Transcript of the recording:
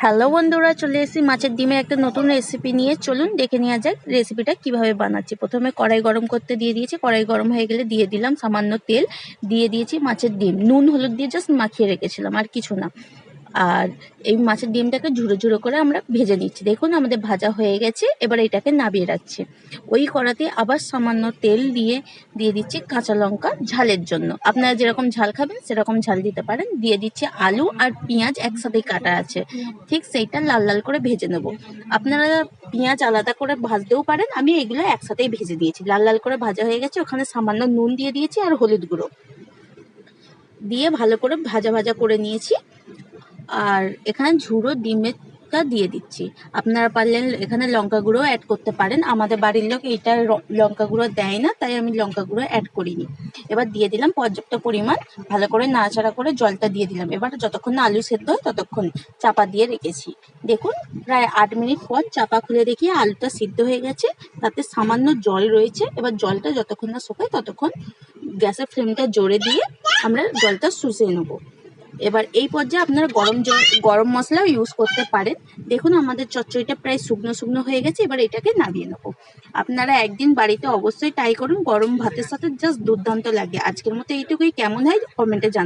Hello বন্ধুরা, চলে এসেছি মাছের ডিমের একটা নতুন রেসিপি নিয়ে। চলুন দেখে নেওয়া যাক রেসিপিটা কিভাবে বানাচ্ছি। প্রথমে কড়াই গরম করতে দিয়ে দিয়েছি। কড়াই গরম হয়ে গেলে দিয়ে দিলাম সামান্য তেল, দিয়ে দিয়েছি মাছের ডিম। নুন হলুদ দিয়ে জাস্ট মাখিয়ে রেখেছিলাম, আর কিছু না। আর এই মাছের ডিমটাকে ঝুড়ো ঝুড়ো করে আমরা ভেজে নিচ্ছি। দেখুন আমাদের ভাজা হয়ে গেছে। এবার এটাকে নামিয়ে রাখছি। ওই কড়াতে আবার সামান্য তেল দিয়ে দিচ্ছি কাঁচা লঙ্কা ঝালের জন্য। আপনারা যেরকম ঝাল খাবেন সেরকম ঝাল দিতে পারেন। দিয়ে দিচ্ছি আলু আর পেঁয়াজ একসাথেই কাটা আছে, ঠিক সেইটা লাল লাল করে ভেজে নেব। আপনারা পেঁয়াজ আলাদা করে ভাজতেও পারেন, আমি এগুলো একসাথেই ভেজে দিয়েছি। লাল লাল করে ভাজা হয়ে গেছে। ওখানে সামান্য নুন দিয়ে দিয়েছি আর হলুদ গুঁড়ো দিয়ে ভালো করে ভাজা ভাজা করে নিয়েছি। আর এখানে ঝুড়ো ডিমটা দিয়ে দিচ্ছি। আপনারা পারলে এখানে লঙ্কা গুঁড়ো অ্যাড করতে পারেন। আমাদের বাড়ির লোক এটা লঙ্কা গুঁড়ো দেয় না, তাই আমি লঙ্কা গুঁড়ো অ্যাড করিনি। এবার দিয়ে দিলাম পর্যাপ্ত পরিমাণ, ভালো করে নাড়াচাড়া করে জলটা দিয়ে দিলাম। এবার যতক্ষণ না আলু সেদ্ধ হয় ততক্ষণ চাপা দিয়ে রেখেছি। দেখুন প্রায় 8 মিনিট পর চাপা খুলে দেখি আলুটা সিদ্ধ হয়ে গেছে, তাতে সামান্য জল রয়েছে। এবার জলটা যতক্ষণ না শুকায় ততক্ষণ গ্যাসের ফ্লেমটা জোরে দিয়ে আমরা জলটা শুষিয়ে নেবো। এবার এই পর্যায়ে আপনারা গরম মশলাও ইউজ করতে পারেন। দেখুন আমাদের চচ্চড়িটা প্রায় শুকনো শুকনো হয়ে গেছে। এবার এটাকে নামিয়ে নেবো। আপনারা একদিন বাড়িতে অবশ্যই ট্রাই করুন, গরম ভাতের সাথে জাস্ট দুর্দান্ত লাগে। আজকের মতো এইটুকুই। কেমন হয় কমেন্টে জানাবেন।